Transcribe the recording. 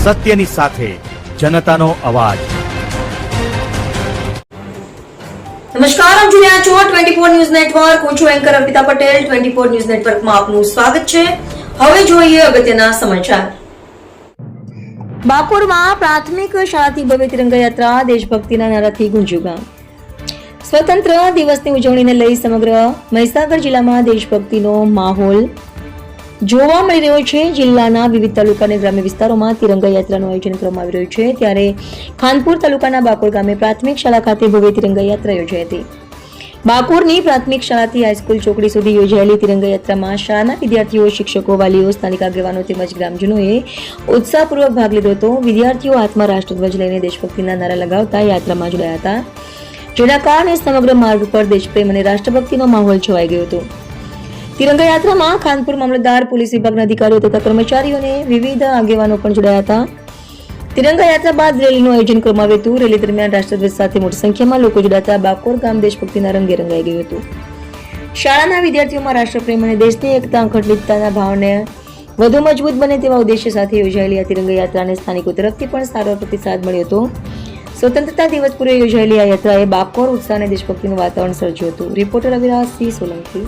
સત્યની સાથે જનતાનો અવાજ। નમસ્કાર, આપ જોઈ રહ્યા છો 24 ન્યૂઝ નેટવર્ક। હું છું એન્કર અર્પિતા પટેલ। 24 ન્યૂઝ નેટવર્કમાં આપનું સ્વાગત છે। હવે જોઈએ અગત્યના સમાચાર। બાકોરમાં પ્રાથમિક શાળાથી ભવ્ય તિરંગા યાત્રા, દેશભક્તિના નારાથી ગુંજ્યું ગામ। સ્વતંત્ર દિવસની ઉજવણીને લઈ સમગ્ર મહીસાગર જિલ્લામાં દેશભક્તિનો માહોલ જોવા મળી રહ્યો છે। જિલ્લાના વિવિધ તાલુકા અને ગ્રામ્ય વિસ્તારોમાં તિરંગા યાત્રાનું આયોજન કરવામાં આવી રહ્યું છે। ત્યારે ખાનપુર તાલુકાના બાકોર ગામે પ્રાથમિક શાળા ખાતે ભવ્ય તિરંગા યાત્રા યોજાઈ હતી। બાકોરની પ્રાથમિક શાળાથી હાઈસ્કૂલ ચોકડી સુધી યોજાયેલી તિરંગા યાત્રામાં શાળાના વિદ્યાર્થીઓ, શિક્ષકો, વાલીઓ, સ્થાનિક આગેવાનો તેમજ ગ્રામજનોએ ઉત્સાહપૂર્વક ભાગ લીધો હતો। વિદ્યાર્થીઓ હાથમાં રાષ્ટ્રધ્વજ લઈને દેશભક્તિના નારા લગાવતા યાત્રામાં જોડાયા હતા, જેના કારણે સમગ્ર માર્ગ પર દેશપ્રેમ અને રાષ્ટ્રભક્તિનો માહોલ છવાઈ ગયો હતો। તિરંગા યાત્રામાં ખાનપુર મામલતદાર, પોલીસ વિભાગના અધિકારીઓ તથા કર્મચારીઓ અને વિવિધ આગેવાનો પણ જોડાયા હતા। તિરંગા યાત્રા બાદ રેલીનું આયોજન કરવામાં આવ્યું હતું। રેલી દરમિયાન રાષ્ટ્રધ્વજ સાથે મોટી સંખ્યામાં લોકો જોડાતા બાકોર ગામ દેશભક્તિના રંગે રંગાઈ ગયું હતું। શાળાના વિદ્યાર્થીઓમાં રાષ્ટ્રપ્રેમ અને દેશની એકતા, અખંડિતતાના ભાવને વધુ મજબૂત બને તેવા ઉદ્દેશ્ય સાથે યોજાયેલી આ તિરંગા યાત્રાને સ્થાનિકો તરફથી પણ સારો પ્રતિસાદ મળ્યો હતો। સ્વતંત્રતા દિવસ પૂર્વે યોજાયેલી આ યાત્રાએ બાકોર ઉત્સાહ અને દેશભક્તિનું વાતાવરણ સર્જ્યું હતું। રિપોર્ટર અવિરાજ સિંહ સોલંકી।